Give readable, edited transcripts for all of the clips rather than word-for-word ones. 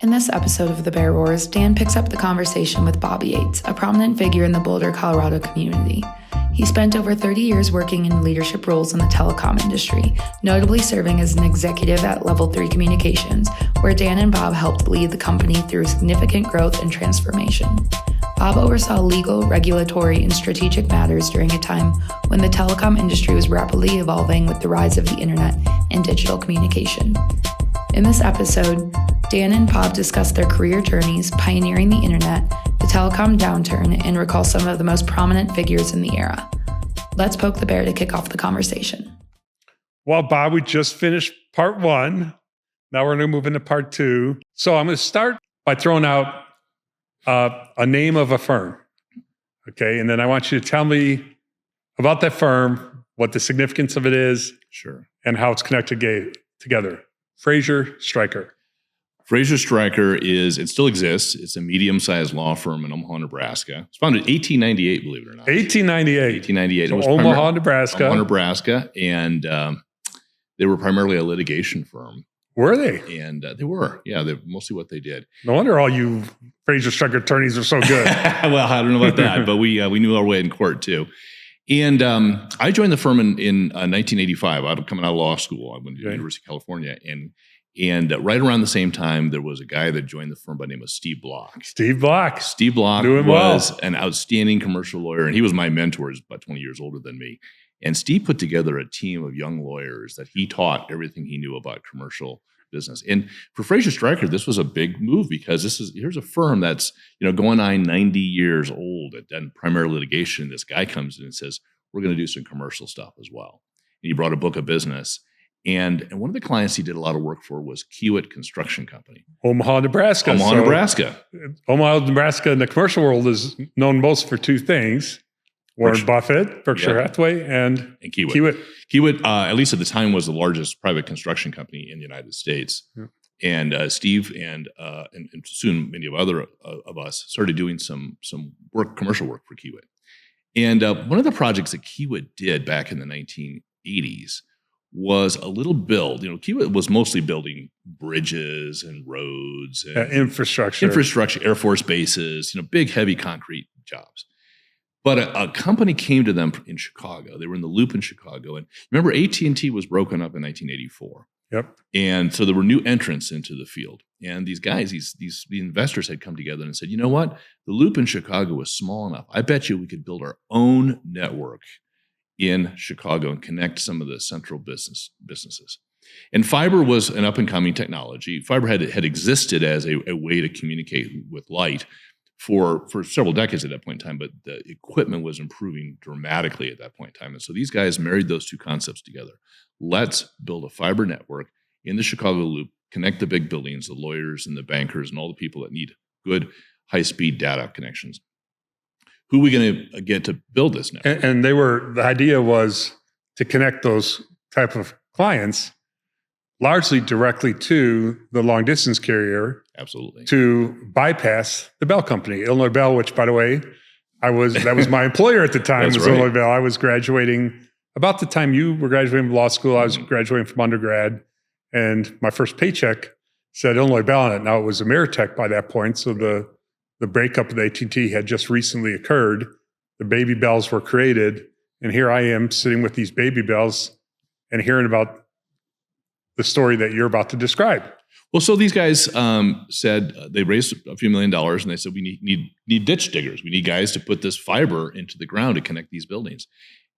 In this episode of The Bear Roars, Dan picks up the conversation with Bob Yates, a prominent figure in the Boulder, Colorado community. He spent over 30 years working in leadership roles in the telecom industry, notably serving as an executive at Level 3 Communications, where Dan and Bob helped lead the company through significant growth and transformation. Bob oversaw legal, regulatory, and strategic matters during a time when the telecom industry was rapidly evolving with the rise of the internet and digital communication. In this episode, Dan and Bob discuss their career journeys, pioneering the internet, the telecom downturn, and recall some of the most prominent figures in the era. Let's poke the bear to kick off the conversation. Well, Bob, we just finished part one. Now we're going to move into part two. So I'm going to start by throwing out a name of a firm. Okay. And then I want you to tell me about that firm, what the significance of it is. Sure. And how it's connected together. Fraser Stryker. Fraser Stryker it still exists. It's a medium-sized law firm in Omaha, Nebraska. It was founded in 1898, believe it or not. 1898. So it was Omaha, Nebraska. Omaha, Nebraska. And they were primarily a litigation firm. Were they? And they were. Yeah, they're mostly what they did. No wonder all you Fraser Stryker attorneys are so good. Well, I don't know about that, but we knew our way in court too. And I joined the firm in 1985. Coming out of law school. I went to the University of California, and right around the same time, there was a guy that joined the firm by the name of Steve Block. Steve Block was an outstanding commercial lawyer, and he was my mentor. He's about 20 years older than me. And Steve put together a team of young lawyers that he taught everything he knew about commercial business. And for Fraser Stryker, this was a big move because here's a firm that's going on 90 years old at done primary litigation. This guy comes in and says, "We're going to do some commercial stuff as well." And he brought a book of business. And one of the clients he did a lot of work for was Kiewit Construction Company. Omaha, Nebraska. Omaha, Nebraska in the commercial world is known most for two things. Warren Buffett, Berkshire Hathaway, and Kiewit. Kiewit, at least at the time, was the largest private construction company in the United States. Yeah. And Steve and soon many of other of us started doing some work, commercial work for Kiewit. And one of the projects that Kiewit did back in the 1980s was a little build. Kiewit was mostly building bridges and roads and infrastructure, Air Force bases, big, heavy concrete jobs. But a company came to them in Chicago. They were in the Loop in Chicago. And remember, AT&T was broken up in 1984. Yep. And so there were new entrants into the field. And these guys, the investors had come together and said, you know what? The Loop in Chicago was small enough. I bet you we could build our own network in Chicago and connect some of the central businesses. And fiber was an up-and-coming technology. Fiber had existed as a way to communicate with light for several decades at that point in time, but the equipment was improving dramatically at that point in time. And so these guys married those two concepts together. Let's build a fiber network in the Chicago Loop, connect the big buildings, the lawyers and the bankers and all the people that need good high-speed data connections. Who are we going to get to build this network? And the idea was to connect those type of clients largely directly to the long distance carrier. Absolutely. To bypass the Bell Company, Illinois Bell, which, by the way, that was my employer at the time. Was right. Illinois Bell. I was graduating about the time you were graduating from law school. I was graduating from undergrad, and my first paycheck said Illinois Bell on it. Now it was Ameritech by that point, so the breakup of AT&T had just recently occurred. The baby bells were created, and here I am sitting with these baby bells and hearing about the story that you're about to describe. Well, so these guys said they raised a few $1 million, and they said we need ditch diggers. We need guys to put this fiber into the ground to connect these buildings.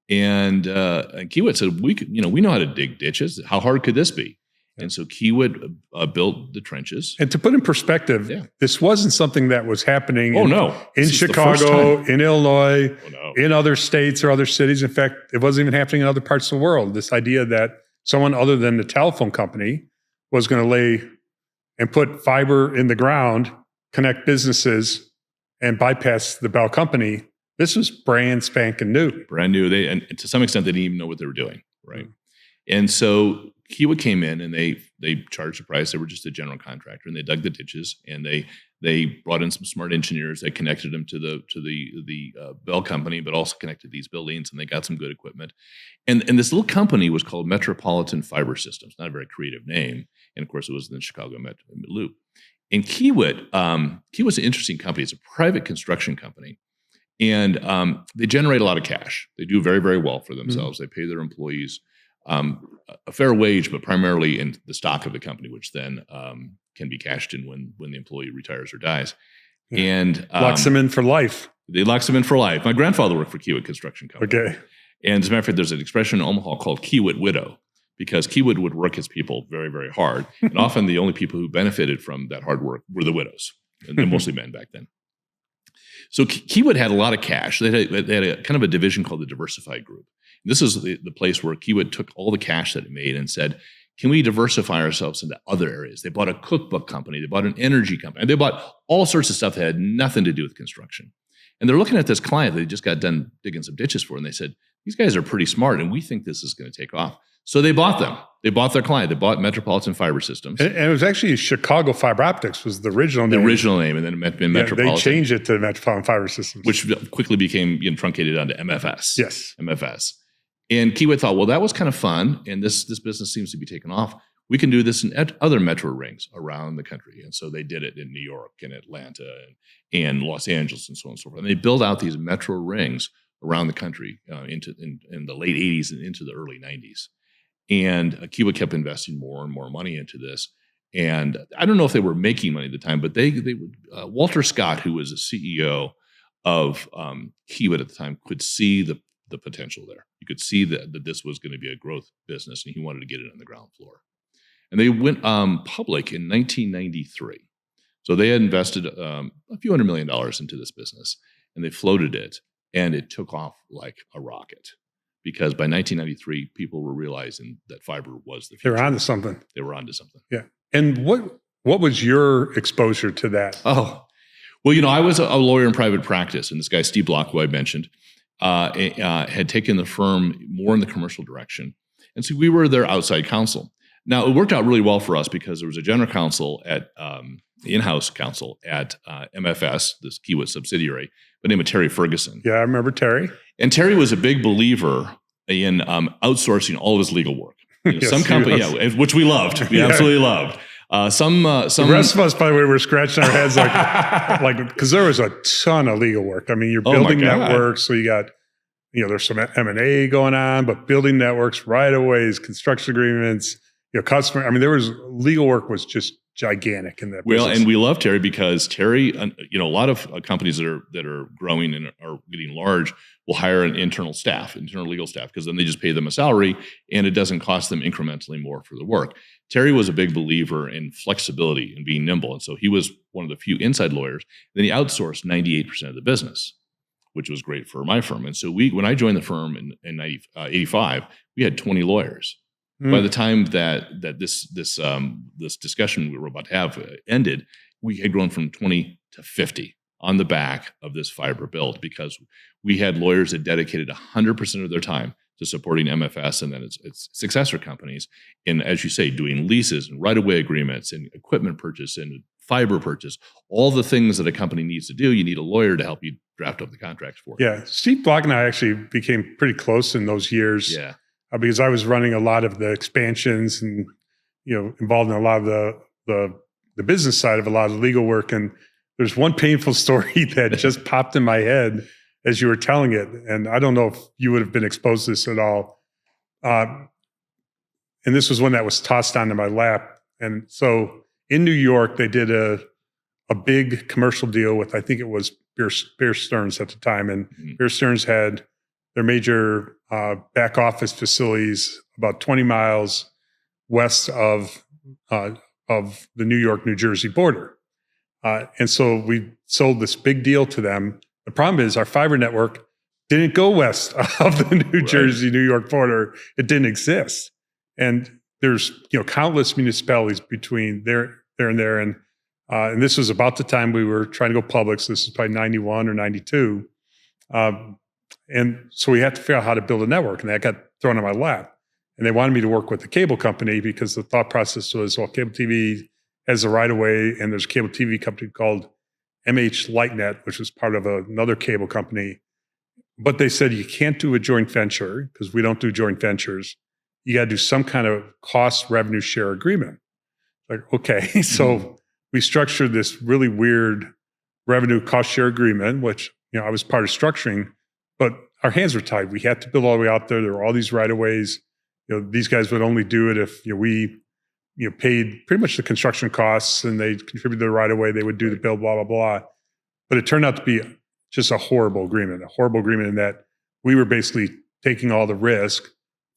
And Kiewit said we know how to dig ditches. How hard could this be? And so Kiewit built the trenches. And to put in perspective, this wasn't something that was happening in Chicago, in Illinois, in other states or other cities. In fact, it wasn't even happening in other parts of the world. This idea that someone other than the telephone company was going to lay and put fiber in the ground, connect businesses, and bypass the Bell Company. This was brand spanking new. Brand new. And to some extent, they didn't even know what they were doing, right? And so Kiewit came in and they charged the price. They were just a general contractor, and they dug the ditches, and they brought in some smart engineers that connected them to the Bell Company, but also connected these buildings, and they got some good equipment. And this little company was called Metropolitan Fiber Systems. Not a very creative name, and of course it was in the Chicago Met Loop. And Kiewit's an interesting company. It's a private construction company. And they generate a lot of cash. They do very, very well for themselves. They pay their employees a fair wage, but primarily in the stock of the company, which then can be cashed in when the employee retires or dies. Yeah. And locks them in for life. They locks them in for life. My grandfather worked for Kiewit Construction Company. Okay. And as a matter of fact, there's an expression in Omaha called Kiewit widow, because Kiewit would work his people very, very hard. And often the only people who benefited from that hard work were the widows, and they're mostly men back then. So Kiewit had a lot of cash. They had a kind of a division called the Diversified Group. This is the place where Kiewit took all the cash that it made and said, can we diversify ourselves into other areas? They bought a cookbook company. They bought an energy company. And they bought all sorts of stuff that had nothing to do with construction. And they're looking at this client they just got done digging some ditches for. And they said, these guys are pretty smart and we think this is going to take off. So they bought them. They bought their client. They bought Metropolitan Fiber Systems. And it was actually Chicago Fiber Optics was the original name. The original name, and then it been Metropolitan. They changed it to Metropolitan Fiber Systems. Which quickly became truncated onto MFS. Yes. MFS. And Kiewit thought, well, that was kind of fun, and this business seems to be taking off. We can do this in other metro rings around the country. And so they did it in New York and Atlanta and Los Angeles and so on and so forth. And they built out these metro rings around the country in the late 80s and into the early 90s. And Kiewit kept investing more and more money into this. And I don't know if they were making money at the time, but they would, Walter Scott, who was the CEO of Kiewit at the time, could see the potential there. You could see that this was going to be a growth business, and he wanted to get it on the ground floor. And they went public in 1993. So they had invested a few $100 million into this business, and they floated it, and it took off like a rocket. Because by 1993, people were realizing that fiber was the future. They were onto something. They were onto something. Yeah. And what was your exposure to that? Oh, well, I was a lawyer in private practice, and this guy, Steve Block, who I mentioned, had taken the firm more in the commercial direction. And so we were their outside counsel. Now, it worked out really well for us because there was a general counsel at in-house counsel at MFS, this Kiewit subsidiary, by the name of Terry Ferguson. Yeah, I remember Terry. And Terry was a big believer in outsourcing all of his legal work. Yes, some company, which we loved. We absolutely loved. Some the rest of us, by the way, were scratching our heads like because there was a ton of legal work. I mean, you're building networks, so you got there's some M&A going on, but building networks, right of ways, construction agreements, customer. I mean, there was legal work was just gigantic in that business. Well, and we love Terry because Terry, a lot of companies that are growing and are getting large will hire an internal legal staff, because then they just pay them a salary and it doesn't cost them incrementally more for the work. Terry was a big believer in flexibility and being nimble. And so he was one of the few inside lawyers. Then he outsourced 98% of the business, which was great for my firm. And so when I joined the firm in 85, we had 20 lawyers. By the time that this discussion we were about to have ended, we had grown from 20 to 50 on the back of this fiber build, because we had lawyers that dedicated 100% of their time to supporting MFS and then its successor companies in, as you say, doing leases and right-of-way agreements and equipment purchase and fiber purchase, all the things that a company needs to do. You need a lawyer to help you draft up the contracts for it. Yeah, Steve Block and I actually became pretty close in those years. Yeah. Because I was running a lot of the expansions and, involved in a lot of the business side of a lot of legal work. And there's one painful story that just popped in my head as you were telling it. And I don't know if you would have been exposed to this at all. And this was one that was tossed onto my lap. And so in New York, they did a big commercial deal with, I think it was Bear Stearns at the time. And Bear Stearns had their major back office facilities about 20 miles west of the New York-New Jersey border. And so we sold this big deal to them. The problem is our fiber network didn't go west of the New Jersey-New York border. It didn't exist. And there's countless municipalities between there and there. And this was about the time we were trying to go public. So this is probably 91 or 92. And so we had to figure out how to build a network, and that got thrown on my lap. And they wanted me to work with the cable company, because the thought process was, well, cable TV has a right of way, and there's a cable TV company called MH LightNet, which was part of another cable company. But they said you can't do a joint venture, because we don't do joint ventures. You got to do some kind of cost revenue share agreement. Like, okay, so we structured this really weird revenue cost share agreement, which, I was part of structuring, but our hands were tied. We had to build all the way out there. There were all these right of ways. These guys would only do it if we paid pretty much the construction costs and they contributed the right of way. They would do the build, blah, blah, blah. But it turned out to be just a horrible agreement in that we were basically taking all the risk,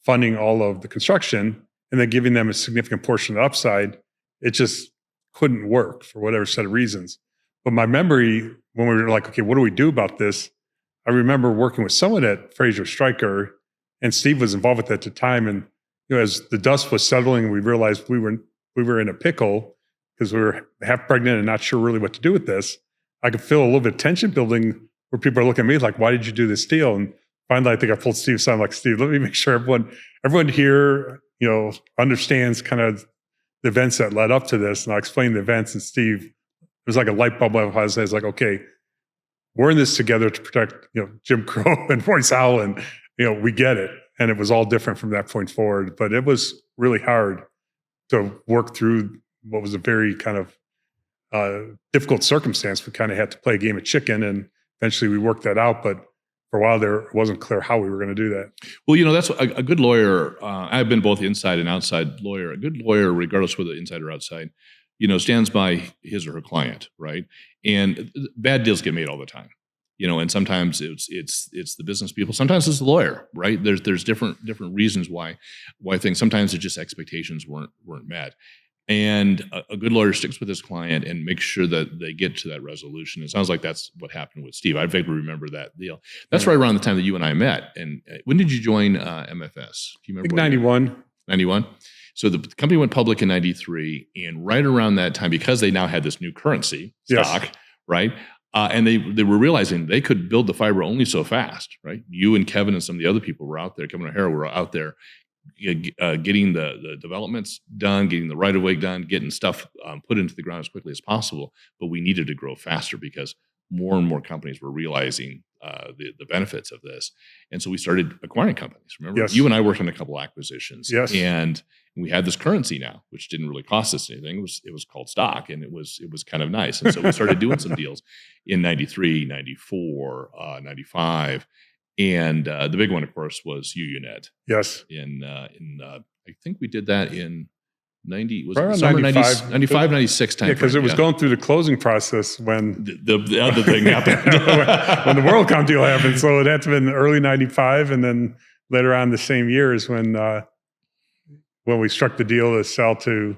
funding all of the construction, and then giving them a significant portion of the upside. It just couldn't work for whatever set of reasons. But my memory, when we were like, okay, what do we do about this? I remember working with someone at Fraser Stryker, and Steve was involved with it at the time. And as the dust was settling, we realized we were in a pickle because we were half pregnant and not sure really what to do with this. I could feel a little bit of tension building where people are looking at me like, why did you do this deal? And finally, I think I pulled Steve aside. I'm like, Steve, let me make sure everyone here, understands kind of the events that led up to this. And I'll explain the events. And Steve, it was like a light bulb went off his head. It's like, okay, we're in this together to protect, Jim Crow and Royce Howell, and we get it. And it was all different from that point forward. But it was really hard to work through what was a very kind of difficult circumstance. We kind of had to play a game of chicken, and eventually we worked that out. But for a while there, it wasn't clear how we were going to do that. Well, that's a good lawyer. I've been both inside and outside lawyer. A good lawyer, regardless whether inside or outside, stands by his or her client, right? And bad deals get made all the time, and sometimes it's the business people, sometimes it's the lawyer, right? There's different reasons why things, sometimes it's just expectations weren't met. And a good lawyer sticks with his client and makes sure that they get to that resolution. It sounds like that's what happened with Steve. I vaguely remember that deal. That's right around the time that you and I met. And when did you join MFS? Do you remember? I think 91. 91. So the company went public in 93, and right around that time, because they now had this new currency, stock, yes, right? And they were realizing they could build the fiber only so fast, right? You and Kevin and some of the other people were out there, Kevin O'Hara were out there getting the developments done, getting the right-of-way done, getting stuff put into the ground as quickly as possible. But we needed to grow faster because more and more companies were realizing the benefits of this. And so we started acquiring companies. Remember, yes, you and I worked on a couple acquisitions. Yes. And we had this currency now, which didn't really cost us anything. It was called stock, and it was kind of nice. And so we started doing some deals in 93, 94, 95. And the big one, of course, was UUNet. Yes. I think we did that in 90, was right it summer 95, 96 time. Yeah, because it was going through the closing process when the other thing happened. when the WorldCom deal happened. So it had to have been early 95, and then later on the same year is when we struck the deal to sell to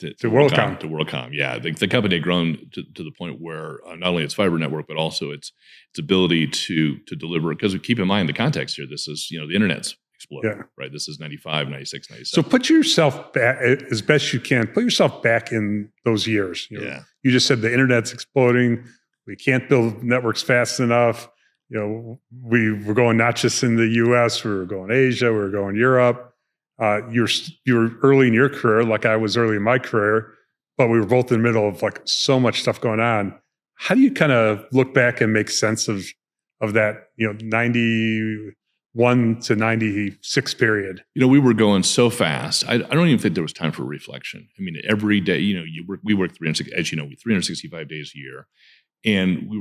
WorldCom. To WorldCom, yeah. The company had grown to the point where not only its fiber network, but also its ability to deliver. Because keep in mind the context here, this is, the internet's exploding, yeah, right? This is 95, 96, 97. So put yourself back, as best you can, put yourself back in those years. Yeah. You just said the internet's exploding. We can't build networks fast enough. We were going not just in the US, we were going Asia, we were going Europe. You were early in your career, like I was early in my career, but we were both in the middle of like so much stuff going on. How do you kind of look back and make sense of that, 91 to 96 period? We were going so fast. I don't even think there was time for reflection. I mean, every day, we work 365 days a year. And we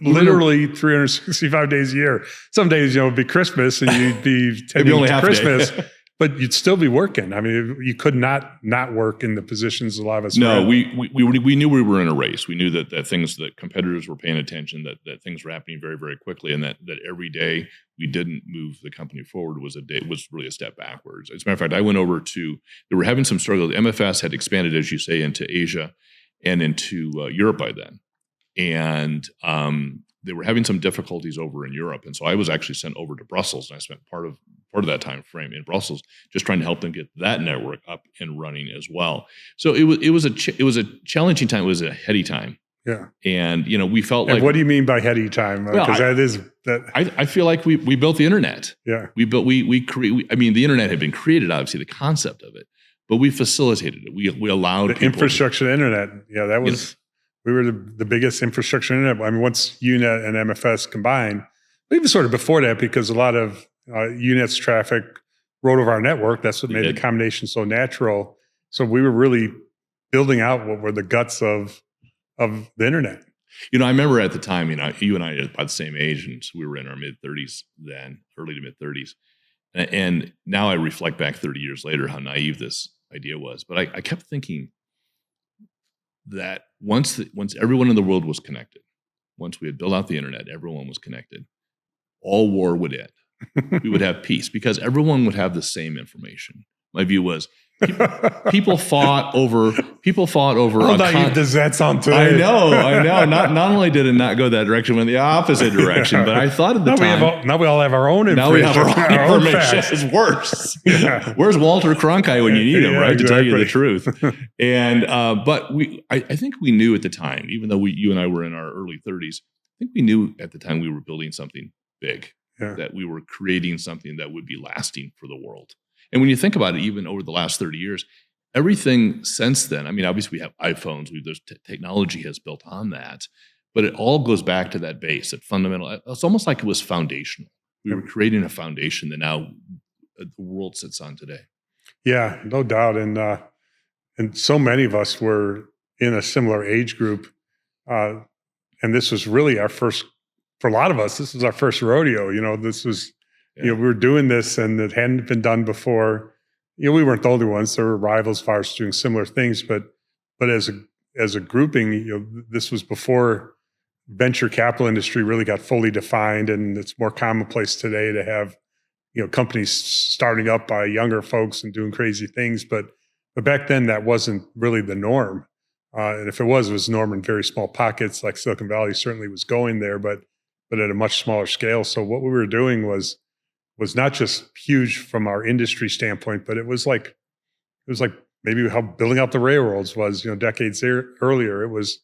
literally 365 days a year. Some days, it'd be Christmas and you'd be maybe only half Christmas, but you'd still be working. I mean, you could not work in the positions a lot of us. No, we knew we were in a race. We knew that competitors were paying attention, that things were happening very, very quickly, and that every day we didn't move the company forward was really a step backwards. As a matter of fact, I went over they were having some struggle. MFS had expanded, as you say, into Asia and into Europe by then. And they were having some difficulties over in Europe. And so I was actually sent over to Brussels, and I spent part of that time frame in Brussels just trying to help them get that network up and running as well. So it was a challenging time. It was a heady time. Yeah. And, we felt like... What do you mean by heady time? Because I feel like we built the internet. Yeah. The internet had been created, obviously, the concept of it. But we facilitated it. We allowed the infrastructure internet. Yeah, that was we were the biggest infrastructure internet. I mean, once UNet and MFS combined, even sort of before that, because a lot of UNet's traffic rode over our network. That's what made the combination so natural. So we were really building out what were the guts of the internet. I remember at the time, you and I are about the same age, and so we were in our mid-30s then, early to mid-30s. And now I reflect back 30 years later how naive this idea was. But I kept thinking that once everyone in the world was connected, once we had built out the internet, everyone was connected, all war would end. We would have peace because everyone would have the same information. My view was people fought over. How naive does that sound today? I know. Not only did it not go that direction, went the opposite direction. But I thought at the time. Now we all have our own information. Now we have our own information. It's worse. Yeah. Where's Walter Cronkite when you need him, right? Exactly. To tell you the truth. And but I think we knew at the time, even though you and I were in our early 30s, I think we knew at the time we were building something big, that we were creating something that would be lasting for the world. And when you think about it, even over the last 30 years, everything since then, I mean, obviously we have iPhones, there's technology has built on that, but it all goes back to that base, that fundamental. It's almost like it was foundational. We were creating a foundation that now the world sits on today. Yeah, no doubt. And so many of us were in a similar age group. And this was really our first, for a lot of us, this was our first rodeo. This was, we were doing this and it hadn't been done before. We weren't the only ones. There were rivals of ours doing similar things, but as a grouping, this was before venture capital industry really got fully defined, and it's more commonplace today to have companies starting up by younger folks and doing crazy things. But back then, that wasn't really the norm. And if it was norm in very small pockets, like Silicon Valley certainly was going there, but at a much smaller scale. So what we were doing was not just huge from our industry standpoint, but it was like maybe how building out the railroads was, decades earlier. It was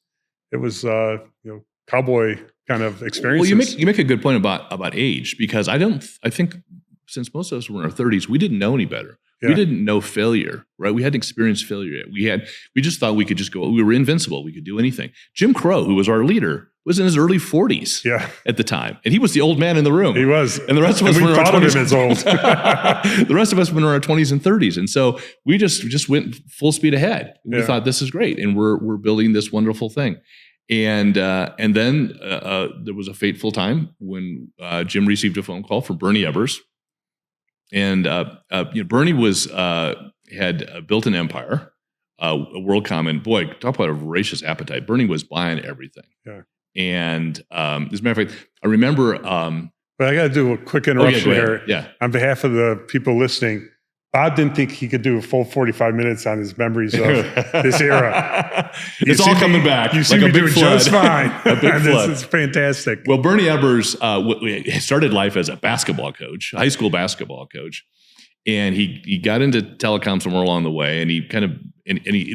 cowboy kind of experiences. Well, you make a good point about age, because I think since most of us were in our 30s, we didn't know any better. Yeah. We didn't know failure, right? We hadn't experienced failure yet. We just thought we could just go. We were invincible. We could do anything. Jim Crow, who was our leader, was in his early 40s at the time, and he was the old man in the room. He was, and the rest of us were in our 20s. As old. The rest of us were in our 20s and 30s, and so we just went full speed ahead. We thought this is great, and we're building this wonderful thing. And then there was a fateful time when Jim received a phone call from Bernie Ebbers. And Bernie had built an empire, WorldCom, and boy, talk about a voracious appetite. Bernie was buying everything. Yeah. And as a matter of fact, I remember. But I got to do a quick interruption here. Yeah. On behalf of the people listening, Bob didn't think he could do a full 45 minutes on his memories of this era. It's all coming back. You see me doing just fine. A big flood. This is fantastic. Well, Bernie Ebbers started life as a basketball coach, high school basketball coach. And he got into telecom somewhere along the way. And he kind of,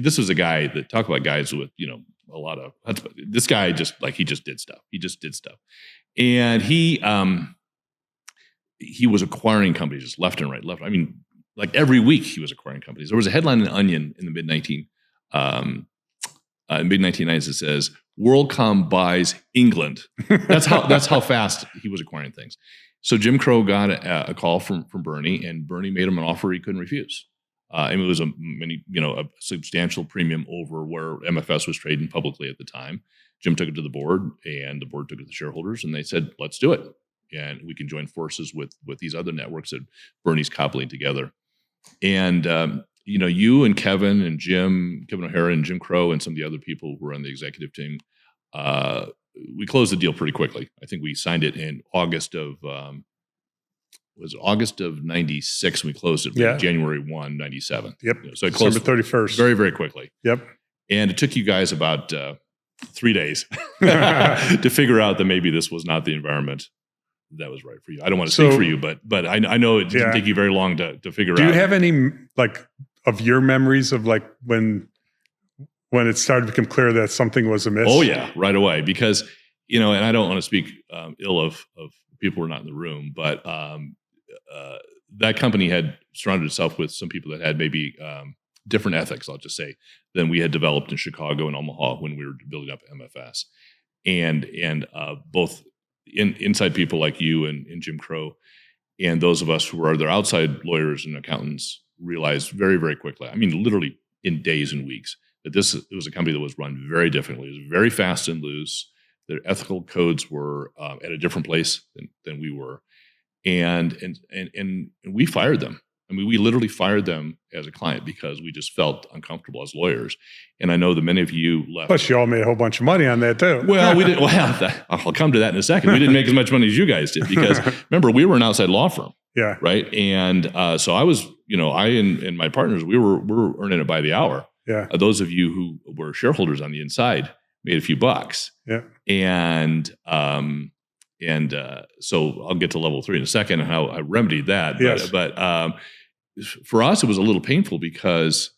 this was a guy that talk about guys with, a lot of, this guy he just did stuff. He just did stuff. And he was acquiring companies just left and right. I mean, like every week he was acquiring companies. There was a headline in Onion in the mid-1990s that says, WorldCom buys England. That's how fast he was acquiring things. So Jim Crow got a call from Bernie, and Bernie made him an offer he couldn't refuse. And it was a substantial premium over where MFS was trading publicly at the time. Jim took it to the board, and the board took it to the shareholders, and they said, let's do it. And we can join forces with these other networks that Bernie's cobbling together. And, you and Kevin O'Hara and Jim Crow and some of the other people who were on the executive team, we closed the deal pretty quickly. I think we signed it in August of 96. We closed it January 1, 97. Yep. So it closed December 31st. Very, very quickly. Yep. And it took you guys about 3 days to figure out that maybe this was not the environment that was right for you. I don't want to speak for you, but I know it didn't take you very long to figure out. Do you have any of your memories of when it started to become clear that something was amiss? Oh yeah, right away. Because and I don't want to speak ill of people who are not in the room, but that company had surrounded itself with some people that had maybe different ethics, I'll just say, than we had developed in Chicago and Omaha when we were building up MFS, and both inside people like you and Jim Crow, and those of us who are their outside lawyers and accountants realized very, very quickly, I mean, literally in days and weeks, But it was a company that was run very differently. It was very fast and loose. Their ethical codes were at a different place than we were. And we fired them. I mean, we literally fired them as a client because we just felt uncomfortable as lawyers. And I know that many of you left. Plus, you all made a whole bunch of money on that too. Well, we didn't. Well, I'll come to that in a second. We didn't make as much money as you guys did because remember, we were an outside law firm. Yeah. Right. And so I was, I and my partners, we were earning it by the hour. Yeah. Those of you who were shareholders on the inside made a few bucks. Yeah. And so I'll get to level 3 in a second and how I remedied that. Yes. But for us, it was a little painful because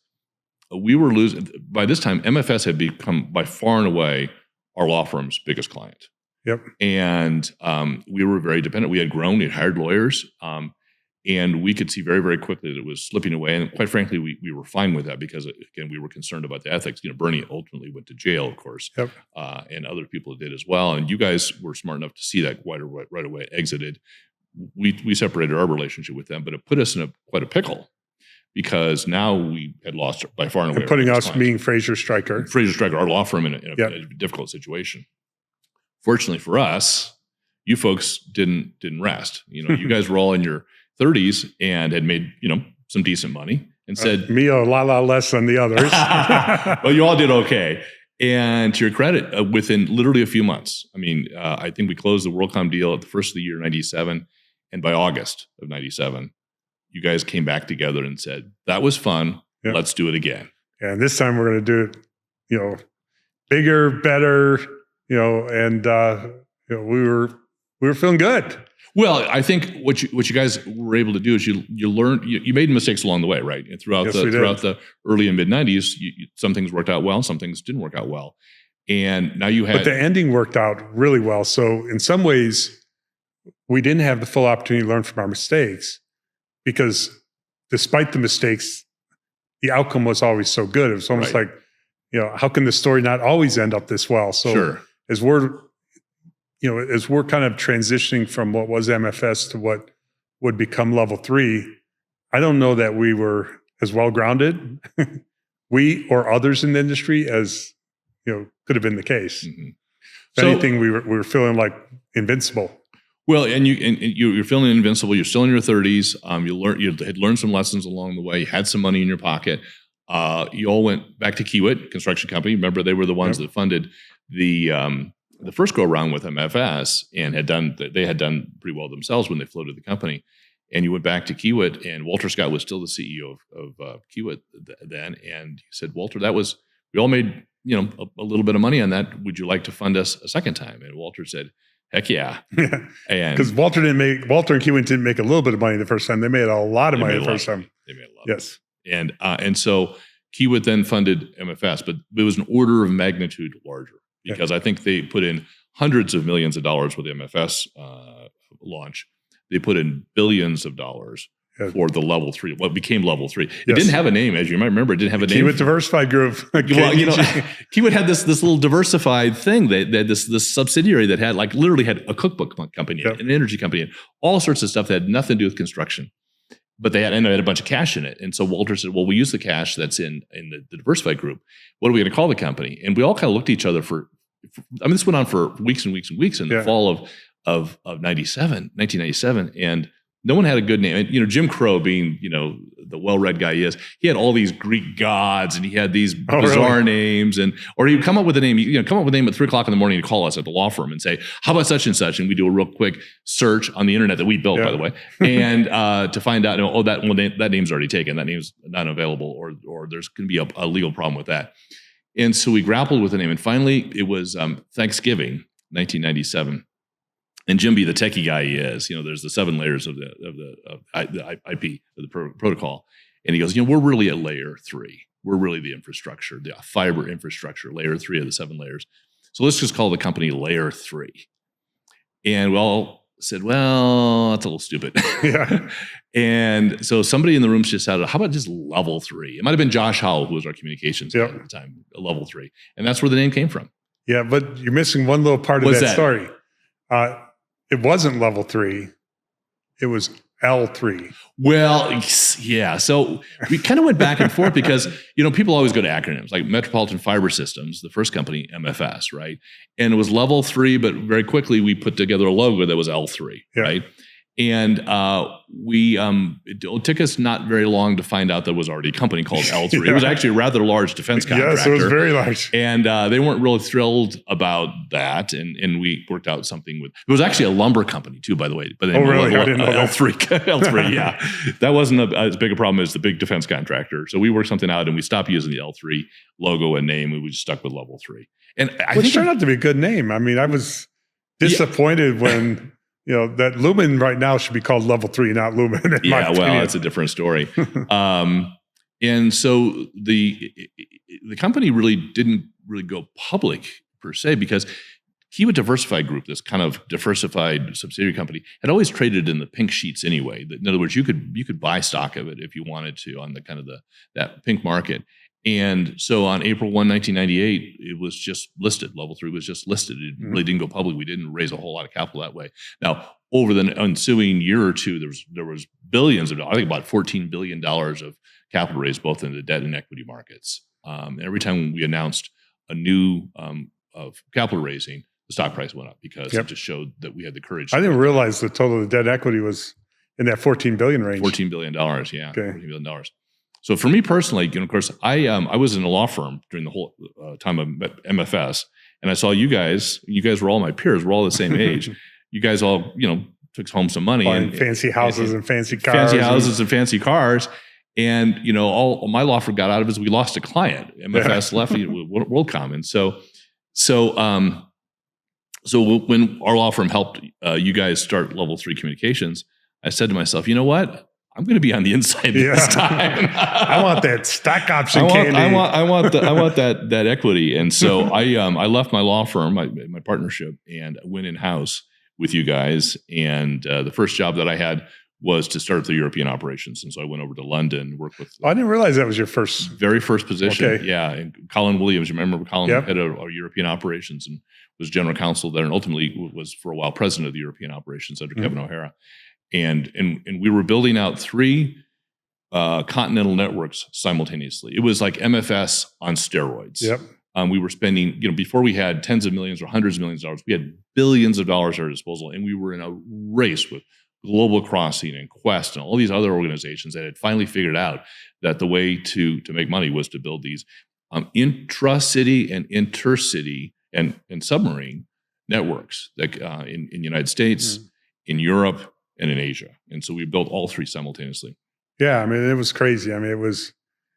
we were losing. By this time, MFS had become by far and away our law firm's biggest client. Yep. And we were very dependent. We had grown, we had hired lawyers, and we could see very, very quickly that it was slipping away. And quite frankly, we were fine with that because, again, we were concerned about the ethics. Bernie ultimately went to jail, of course, yep. And other people did as well. And you guys were smart enough to see that right away, exited. We separated our relationship with them, but it put us in quite a pickle because now we had lost by far and away. And putting us being Fraser Stryker, our law firm, in a difficult situation. Fortunately for us, you folks didn't rest. You guys were all in your 30s and had made some decent money and said me a lot less than the others. Well, you all did okay. And to your credit, within literally a few months, I think we closed the WorldCom deal at the first of the year, 97. And by August of 97, you guys came back together and said, that was fun. Yep. Let's do it again. And this time we're going to do it, bigger, better, and we were feeling good. Well, I think what you guys were able to do is you learned, you made mistakes along the way, right? And throughout the early and mid 90s, some things worked out well, some things didn't work out well. And now you had. But the ending worked out really well. So in some ways, we didn't have the full opportunity to learn from our mistakes because despite the mistakes, the outcome was always so good. It was almost like, how can the story not always end up this well? So sure. As we're kind of transitioning from what was MFS to what would become level 3, I don't know that we were as well grounded, we or others in the industry as could have been the case. Mm-hmm. If anything, we were feeling like invincible. Well, and you're feeling invincible. You're still in your 30s. You had learned some lessons along the way. You had some money in your pocket. You all went back to Kiewit Construction Company. Remember, they were the ones that funded the first go around with MFS and they had done pretty well themselves when they floated the company. And you went back to Kiewit, and Walter Scott was still the CEO of Kiewit then. And he said, Walter, we all made a little bit of money on that. Would you like to fund us a second time? And Walter said, heck yeah. And because Walter and Kiewit didn't make a little bit of money the first time. They made a lot of money the first time. They made a lot. Yes. And so Kiewit then funded MFS, but it was an order of magnitude larger because I think they put in hundreds of millions of dollars with the MFS launch. They put in billions of dollars for the level 3, what became level 3. It didn't have a name, as you might remember. It didn't have a name. Kiewit Diversified Group. Well, Kiewit had this little diversified thing that this subsidiary that had literally had a cookbook company, an energy company, and all sorts of stuff that had nothing to do with construction. But they had a bunch of cash in it. And so Walter said, well, we use the cash that's in the Diversified Group. What are we going to call the company? And we all kind of looked at each other this went on for weeks and weeks and weeks in the fall of 1997. And no one had a good name. And, Jim Crow being, the well-read guy he is, he had all these Greek gods and he had these bizarre names. Or he'd come up with a name, come up with a name at 3:00 in the morning to call us at the law firm and say, how about such and such? And we do a real quick search on the internet that we built, by the way. And to find out, that name's already taken. That name's not available or there's going to be a legal problem with that. And so we grappled with the name. And finally, it was Thanksgiving, 1997. And Jim B, the techie guy he is, there's the 7 layers of the IP, of the protocol. And he goes, we're really at layer 3. We're really the infrastructure, the fiber infrastructure, layer 3 of the 7 layers. So let's just call the company layer 3. And we all said, well, that's a little stupid. Yeah. And so somebody in the room just said, how about just level 3? It might've been Josh Howell, who was our communications guy at the time, level 3. And that's where the name came from. Yeah. But you're missing one little part of that story. It wasn't level 3. It was L3? Well, yeah. So we kind of went back and forth because, people always go to acronyms like Metropolitan Fiber Systems, the first company, MFS, right? And it was level 3, but very quickly we put together a logo that was L3, right? And it took us not very long to find out there was already a company called L3. It was actually a rather large defense contractor. Yes, it was very large. And they weren't really thrilled about that. And we worked out something with, it was actually a lumber company too, by the way. But really? I didn't know L3, L3, yeah. That wasn't as big a problem as the big defense contractor. So we worked something out and we stopped using the L3 logo and name. We just stuck with level 3. And I think it turned out to be a good name. I mean, I was disappointed when... that Lumen right now should be called level 3, not Lumen. Yeah, well, it's a different story. And so the company really didn't really go public per se because Kiewit Diversified Group, this kind of diversified subsidiary company, had always traded in the pink sheets anyway. In other words, you could buy stock of it if you wanted to on the kind of that pink market. And so on April 1, 1998, it was just listed. Level 3 was just listed. It really didn't go public. We didn't raise a whole lot of capital that way. Now, over the ensuing year or two, there was billions of dollars, I think about $14 billion of capital raised both in the debt and equity markets. Every time we announced a new of capital raising, the stock price went up because it just showed that we had the courage. I didn't realize the total of the debt equity was in that $14 billion range. $14 billion, yeah. Okay. $14 billion. So for me personally, of course, I was in a law firm during the whole time of MFS, and I saw you guys were all my peers. We're all the same age. You guys all, took home some money. Buying fancy houses and fancy cars. Fancy houses and fancy cars. And, all my law firm got out of it is we lost a client. MFS left WorldCom. And so when our law firm helped you guys start Level 3 Communications, I said to myself, you know what? I'm going to be on the inside this time. I want that stock option candy. I want that equity. And so I left my law firm, my partnership, and went in house with you guys. And the first job that I had was to start the European operations. And so I went over to London, worked with. I didn't realize that was your very first position. Okay. Yeah, and Colin Williams. You remember Colin head of our European operations and was general counsel there, and ultimately was for a while president of the European operations under Kevin O'Hara. And we were building out 3 continental networks simultaneously. It was like MFS on steroids. Yep. We were spending, before we had tens of millions or hundreds of millions of dollars, we had billions of dollars at our disposal, and we were in a race with Global Crossing and Quest and all these other organizations that had finally figured out that the way to make money was to build these intra-city and intercity and submarine networks that in the United States, in Europe, and in Asia. And so we built all 3 simultaneously. Yeah, I mean, it was crazy. I mean,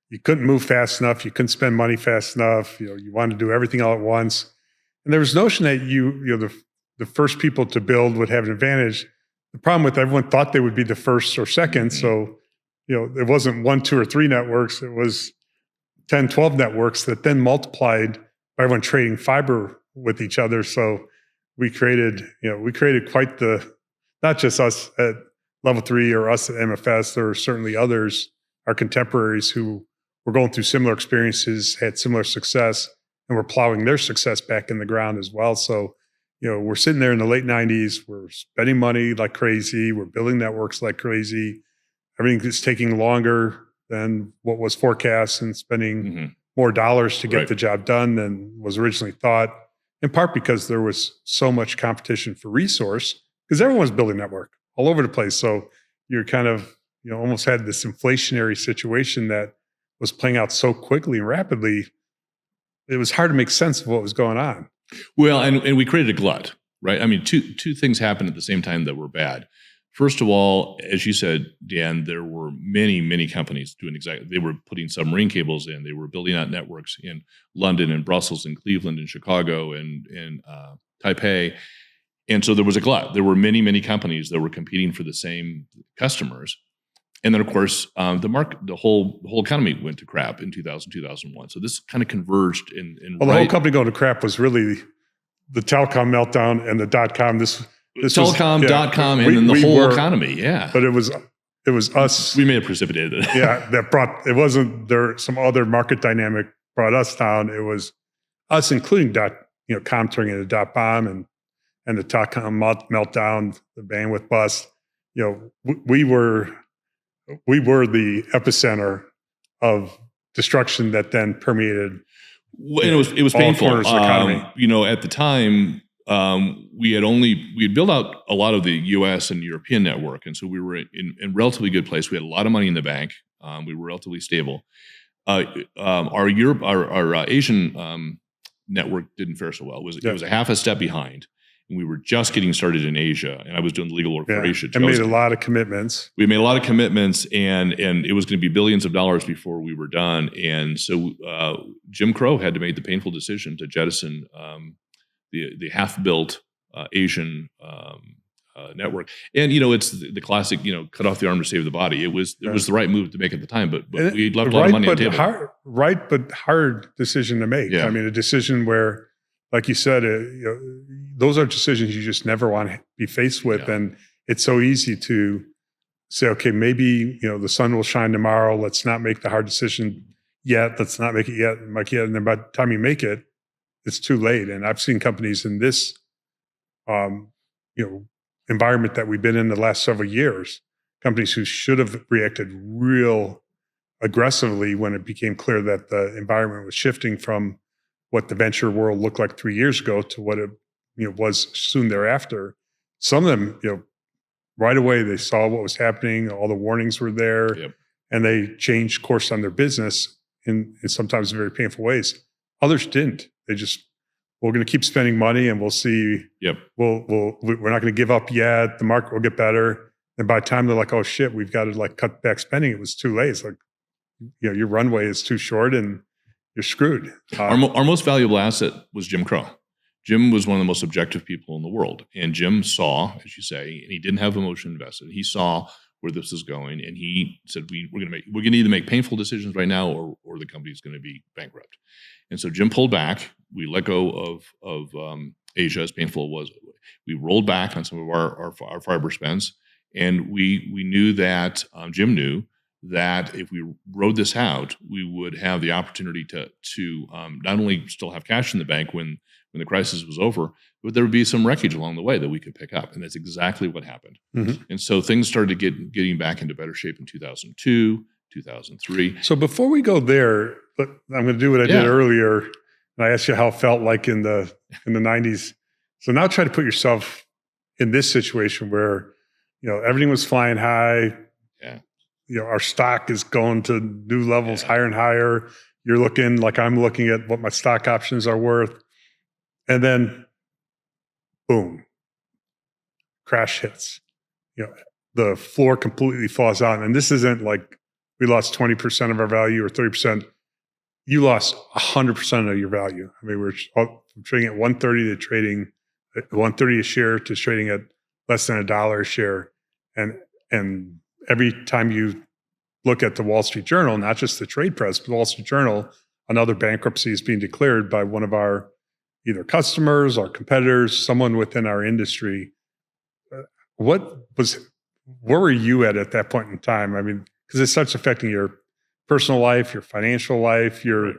you couldn't move fast enough. You couldn't spend money fast enough. You wanted to do everything all at once. And there was notion that the first people to build would have an advantage. The problem with everyone thought they would be the first or second. So, it wasn't 1, 2, or 3 networks. It was 10, 12 networks that then multiplied by everyone trading fiber with each other. So we created quite not just us at Level 3 or us at MFS, there are certainly others, our contemporaries who were going through similar experiences, had similar success, and were plowing their success back in the ground as well. So, we're sitting there in the late 90s, we're spending money like crazy, we're building networks like crazy. Everything is taking longer than what was forecast and spending more dollars to get the job done than was originally thought, in part because there was so much competition for resource. Because everyone was building network all over the place. So you're kind of, almost had this inflationary situation that was playing out so quickly and rapidly. It was hard to make sense of what was going on. Well, and we created a glut, right? I mean, two things happened at the same time that were bad. First of all, as you said, Dan, there were many, many companies doing they were putting submarine cables in. They were building out networks in London and Brussels and Cleveland and Chicago and Taipei. And so there was a glut. There were many, many companies that were competing for the same customers. And then, of course, the whole economy went to crap in 2000, 2001. So this kind of converged in the whole company going to crap was really the telecom meltdown and the .com. This telecom, .com, and then the whole economy. Yeah. But it was us. We may have precipitated it. It wasn't there. Some other market dynamic brought us down. It was us, including com turning into .bomb and the .com meltdown, the bandwidth bust. we were the epicenter of destruction that then permeated. Well, and it was all painful. corners of the economy. At the time, we had built out a lot of the U.S. and European network, and so we were in relatively good place. We had a lot of money in the bank. We were relatively stable. Our Asian network didn't fare so well. It was a half a step behind, and we were just getting started in Asia. And I was doing the legal work for Asia. And made a lot of commitments. We made a lot of commitments, and it was going to be billions of dollars before we were done. And so Jim Crow had to make the painful decision to jettison the half-built Asian network. And it's the classic, cut off the arm to save the body. It was the right move to make at the time, but we left a lot of money on the table. Right, but hard decision to make. Yeah. I mean, a decision where, like you said, those are decisions you just never want to be faced with, and it's so easy to say, okay, maybe the sun will shine tomorrow. Let's not make the hard decision yet. Let's not make it yet, and then by the time you make it, it's too late. And I've seen companies in this, environment that we've been in the last several years, companies who should have reacted real aggressively when it became clear that the environment was shifting from what the venture world looked like 3 years ago to what it was soon thereafter. Some of them, right away they saw what was happening, all the warnings were there, and they changed course on their business in sometimes very painful ways. Others didn't. They just, we're going to keep spending money and we'll see. We're not going to give up yet. The market will get better. And by the time they're like, oh shit, we've got to cut back spending, it was too late. It's like, your runway is too short and you're screwed. Our most valuable asset was Jim Crow. Jim was one of the most objective people in the world. And Jim saw, as you say, and he didn't have emotion invested. He saw where this is going. And he said, we're going to either make painful decisions right now or the company's going to be bankrupt. And so Jim pulled back. We let go of Asia, as painful it was. We rolled back on some of our fiber spends. And we knew that, Jim knew that if we rode this out, we would have the opportunity to not only still have cash in the bank when the crisis was over, but there would be some wreckage along the way that we could pick up. And that's exactly what happened. Mm-hmm. And so things started getting back into better shape in 2002, 2003. So before we go there, I'm going to do what I did earlier. And I asked you how it felt like in the 90s. So now try to put yourself in this situation where, everything was flying high. Yeah. Our stock is going to new levels, higher and higher. You're looking like I'm looking at what my stock options are worth. And then, boom, crash hits. The floor completely falls out. And this isn't like we lost 20% of our value or 30%. You lost 100% of your value. I mean, we're trading at 130 to trading at 130 a share to trading at less than $1 a share. And every time you look at the Wall Street Journal, not just the trade press, but the Wall Street Journal, another bankruptcy is being declared by one of our either customers or competitors, someone within our industry. Where were you at that point in time? I mean, because it starts affecting your personal life, your financial life. You're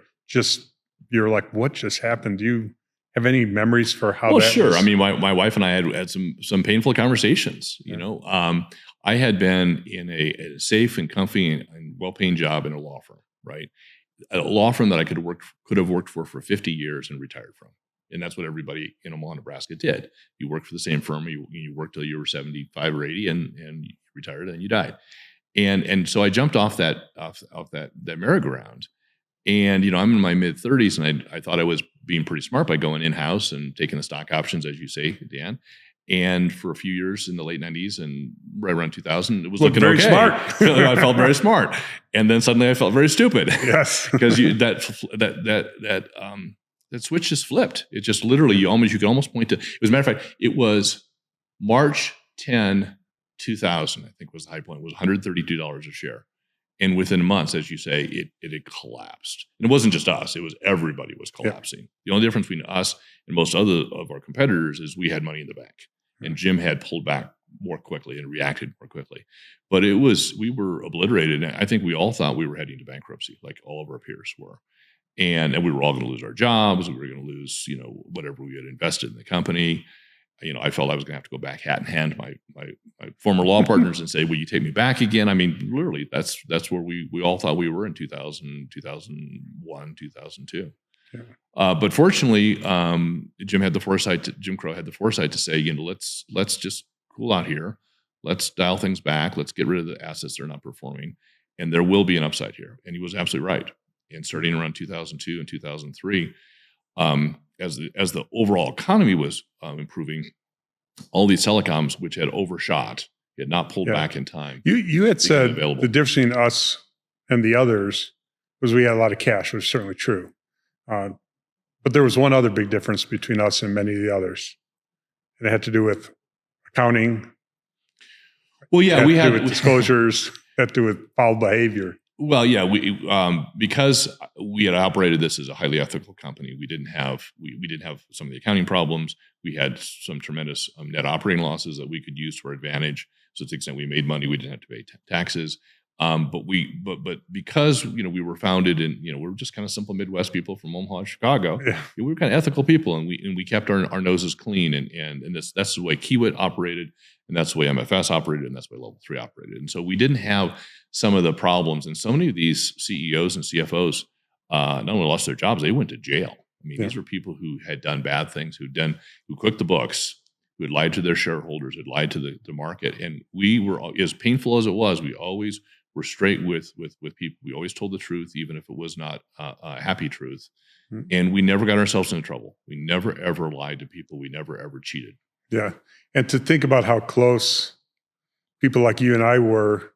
like, what just happened? Do you have any memories for how that sure. was? I mean, my wife and I had some painful conversations. I had been in a safe and comfy and well-paying job in a law firm, right? A law firm that I could have worked for 50 years and retired from. And that's what everybody in Omaha, Nebraska did. You worked for the same firm, you worked till you were 75 or 80 and you retired and you died. And so I jumped off that merry-go-round. And, I'm in my mid-30s and I thought I was being pretty smart by going in-house and taking the stock options, as you say, Dan. And for a few years in the late 90s and right around 2000, it was looking very okay. Smart. I felt very smart. And then suddenly I felt very stupid. Yes. Because that switch just flipped. It just literally, you could almost point to, as a matter of fact, it was March 10, 2000, I think was the high point, was $132 a share. And within months, as you say, it had collapsed. And it wasn't just us, it was everybody was collapsing. Yeah. The only difference between us and most other of our competitors is we had money in the bank. And Jim had pulled back more quickly and reacted more quickly. But we were obliterated. And I think we all thought we were heading to bankruptcy, like all of our peers were. And we were all going to lose our jobs. We were going to lose, whatever we had invested in the company. I felt I was going to have to go back hat in hand my former law partners and say, will you take me back again? I mean, literally, that's where we all thought we were in 2000, 2001, 2002. Yeah. But fortunately, Jim Crow had the foresight to say, let's just cool out here. Let's dial things back. Let's get rid of the assets that are not performing. And there will be an upside here. And he was absolutely right. And starting around 2002 and 2003, as the overall economy was improving, all these telecoms, which had overshot, had not pulled back in time. You had said the difference between us and the others was we had a lot of cash, which is certainly true. But there was one other big difference between us and many of the others. And it had to do with accounting. Well, yeah, we had with disclosures, had to do with foul behavior. Well, yeah, we because we had operated this as a highly ethical company. We didn't have some of the accounting problems. We had some tremendous net operating losses that we could use to our advantage. So to the extent we made money, we didn't have to pay taxes. But because we were founded in we were just kind of simple Midwest people from Omaha and Chicago. Yeah. We were kind of ethical people, and we kept our noses clean, and that's the way Kiewit operated, and that's the way MFS operated, and that's the way Level 3 operated. And so we didn't have some of the problems, and so many of these CEOs and CFOs not only lost their jobs, they went to jail. I mean, these were people who had done bad things, who cooked the books, who had lied to their shareholders, who had lied to the market, and we were, as painful as it was, we always were straight with people. We always told the truth, even if it was not a happy truth. Mm-hmm. And we never got ourselves into trouble. We never, ever lied to people. We never, ever cheated. Yeah. And to think about how close people like you and I were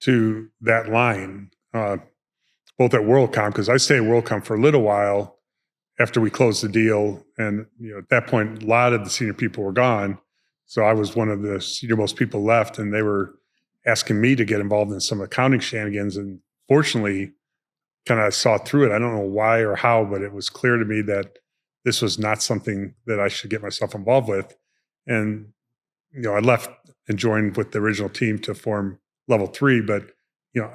to that line, both at WorldCom, because I stayed at WorldCom for a little while after we closed the deal. And at that point, a lot of the senior people were gone. So I was one of the senior most people left, and they were asking me to get involved in some accounting shenanigans. And fortunately, kind of saw through it. I don't know why or how, but it was clear to me that this was not something that I should get myself involved with. And, I left and joined with the original team to form Level 3. But,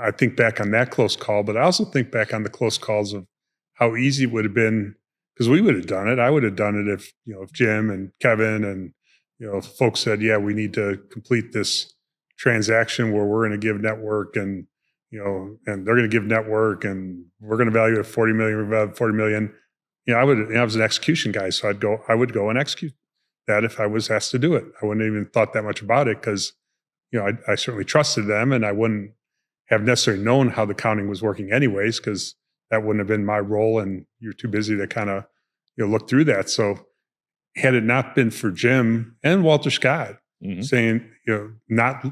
I think back on that close call, but I also think back on the close calls of how easy it would have been, because we would have done it. I would have done it if Jim and Kevin and, folks said, yeah, we need to complete this transaction where we're going to give network and they're going to give network and we're going to value it at 40 million, we value 40 million. I was an execution guy. So I would go and execute that if I was asked to do it. I wouldn't even thought that much about it because, I certainly trusted them, and I wouldn't have necessarily known how the accounting was working anyways, because that wouldn't have been my role. And you're too busy to kind of, look through that. So had it not been for Jim and Walter Scott saying, not,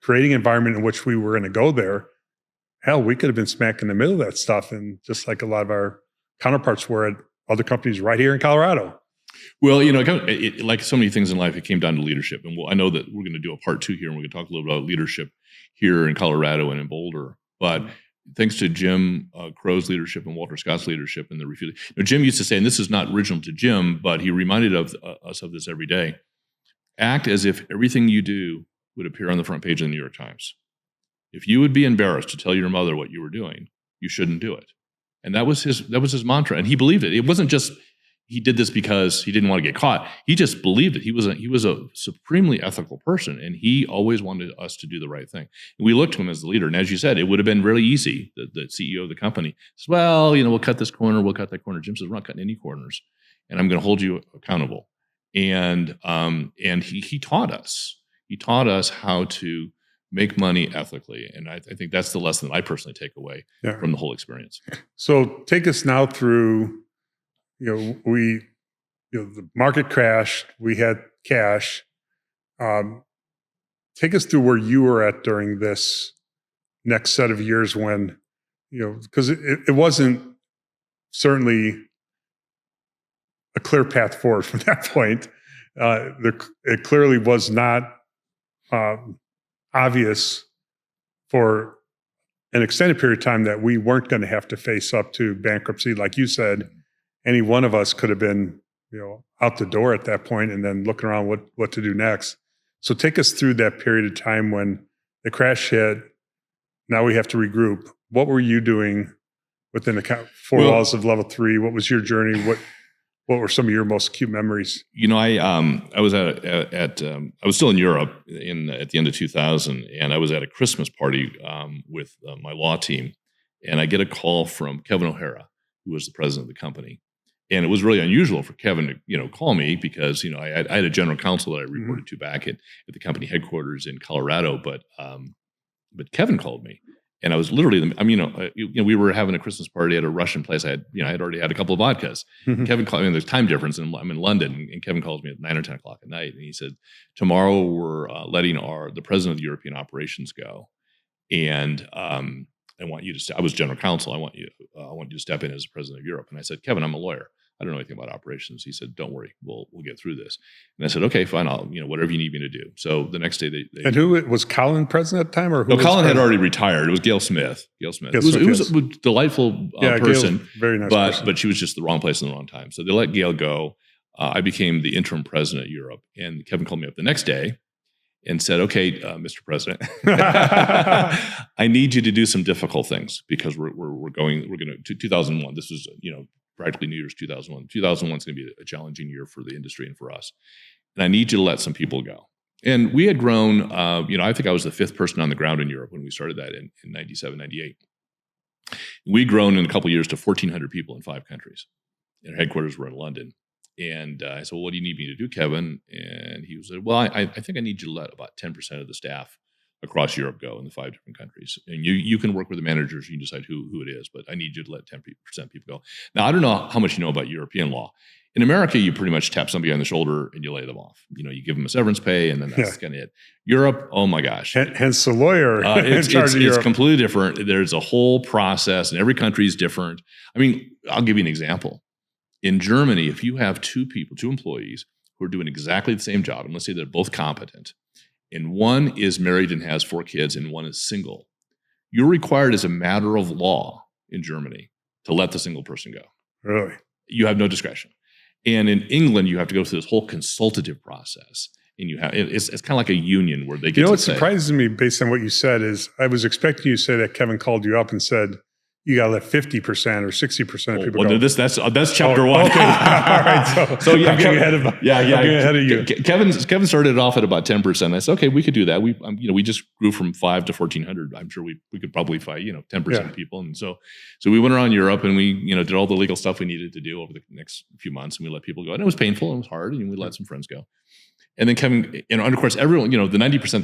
creating an environment in which we were going to go there, hell, we could have been smack in the middle of that stuff. And just like a lot of our counterparts were at other companies right here in Colorado. Well, like so many things in life, it came down to leadership. And I know that we're going to do a part 2 here, and we're going to talk a little bit about leadership here in Colorado and in Boulder. But thanks to Jim Crow's leadership and Walter Scott's leadership and the review. Jim used to say, and this is not original to Jim, but he reminded us of this every day: act as if everything you do would appear on the front page of the New York Times. If you would be embarrassed to tell your mother what you were doing, you shouldn't do it. And that was his mantra, and he believed it. It wasn't just he did this because he didn't want to get caught. He just believed it. He was a supremely ethical person, and he always wanted us to do the right thing. And we looked to him as the leader. And as you said, it would have been really easy. The CEO of the company says, well, we'll cut this corner, we'll cut that corner. Jim says, we're not cutting any corners, and I'm going to hold you accountable. And he taught us. He taught us how to make money ethically. And I think that's the lesson that I personally take away from the whole experience. So take us now through, the market crashed, we had cash. Take us through where you were at during this next set of years when, because it wasn't certainly a clear path forward from that point. It clearly was not obvious for an extended period of time that we weren't going to have to face up to bankruptcy. Like you said, any one of us could have been, out the door at that point and then looking around what to do next. So take us through that period of time when the crash hit. Now we have to regroup. What were you doing within the four walls of Level 3? What was your journey? What were some of your most acute memories? I was I was still in Europe at the end of 2000, and I was at a Christmas party with my law team, and I get a call from Kevin O'Hara, who was the president of the company. And it was really unusual for Kevin to, call me because, I had a general counsel that I reported to back at the company headquarters in Colorado, but Kevin called me, and I was literally, we were having a Christmas party at a Russian place. I had already had a couple of vodkas. Kevin called me. There's time difference, and I'm in London, and Kevin calls me at 9 or 10 o'clock at night, and he said, "Tomorrow we're letting the president of the European operations go, and I want you to. I was general counsel. I want you to step in as president of Europe." And I said, "Kevin, I'm a lawyer. I don't know anything about operations." He said, "Don't worry, we'll get through this." And I said, "Okay, fine. I'll whatever you need me to do." So the next day, they and who was Colin president at the time, or who? No, Colin had already retired. It was Gail Smith. It was a delightful person, Gail, very nice person. But she was just the wrong place in the wrong time. So they let Gail go. I became the interim president of Europe, and Kevin called me up the next day and said, "Okay, Mr. President, I need you to do some difficult things because we're going to 2001. This was practically New Year's 2001. 2001 is going to be a challenging year for the industry and for us. And I need you to let some people go." And we had grown, I think I was the fifth person on the ground in Europe when we started that in 97, 98. We'd grown in a couple of years to 1,400 people in 5 countries. And our headquarters were in London. And I said, "Well, what do you need me to do, Kevin?" And he said, "Well, I think I need you to let about 10% of the staff across Europe go in the 5 different countries. And you can work with the managers, you can decide who it is, but I need you to let 10% people go." Now, I don't know how much you know about European law. In America, you pretty much tap somebody on the shoulder and you lay them off. You give them a severance pay, and then that's kind of it. Europe, oh my gosh. Hence the lawyer in charge of Europe. It's completely different. There's a whole process, and every country is different. I'll give you an example. In Germany, if you have 2 employees who are doing exactly the same job, and let's say they're both competent, and one is married and has 4 kids, and one is single, you're required as a matter of law in Germany to let the single person go. Really? You have no discretion. And in England, you have to go through this whole consultative process. And it's kind of like a union where they get what surprises me based on what you said is I was expecting you to say that Kevin called you up and said, "You got to let 50% or 60% of people go." That's chapter 1. Okay. All right. So I'm getting ahead of you. Kevin started off at about 10%. I said, "Okay, we could do that. We just grew from 5 to 1,400. I'm sure we could probably find 10% of people." And so we went around Europe and we did all the legal stuff we needed to do over the next few months, and we let people go. And it was painful and it was hard, and we let some friends go. And then Kevin, and of course everyone, the 90%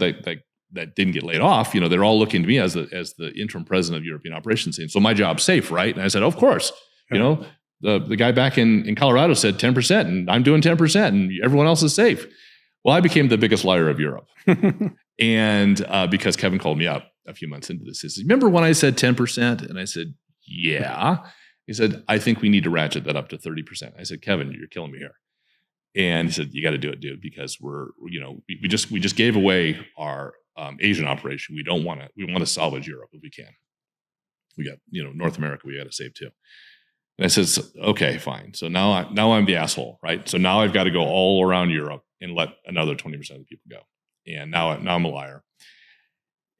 that didn't get laid off, they're all looking to me as the interim president of European operations. And so my job's safe, right? And I said, "Of course." The guy back in Colorado said 10%, and I'm doing 10%, and everyone else is safe. Well, I became the biggest liar of Europe. And because Kevin called me up a few months into this, he said, "Remember when I said 10%? And I said, "Yeah." He said, "I think we need to ratchet that up to 30%. I said, "Kevin, you're killing me here." And he said, "You got to do it, dude, because we just gave away our Asian operation. We want to salvage Europe if we can. We got, North America, we got to save too." And I said, "Okay, fine. So now I'm the asshole, right? So now I've got to go all around Europe and let another 20% of the people go. And now I'm a liar."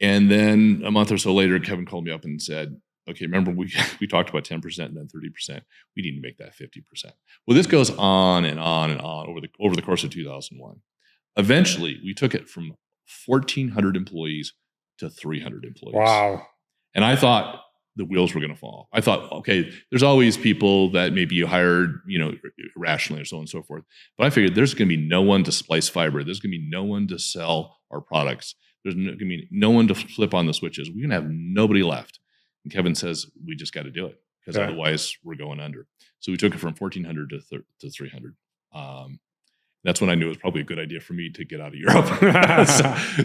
And then a month or so later, Kevin called me up and said, "Okay, remember we talked about 10% and then 30%. We need to make that 50%. Well, this goes on and on and on over the course of 2001. Eventually, we took it from 1,400 employees to 300 employees. Wow. And I thought the wheels were going to fall. I thought, okay, there's always people that maybe you hired, irrationally or so on and so forth. But I figured there's going to be no one to splice fiber. There's going to be no one to sell our products. There's going to be no one to flip on the switches. We're going to have nobody left." And Kevin says, "We just got to do it because otherwise we're going under." So we took it from 1,400 to 300. That's when I knew it was probably a good idea for me to get out of Europe.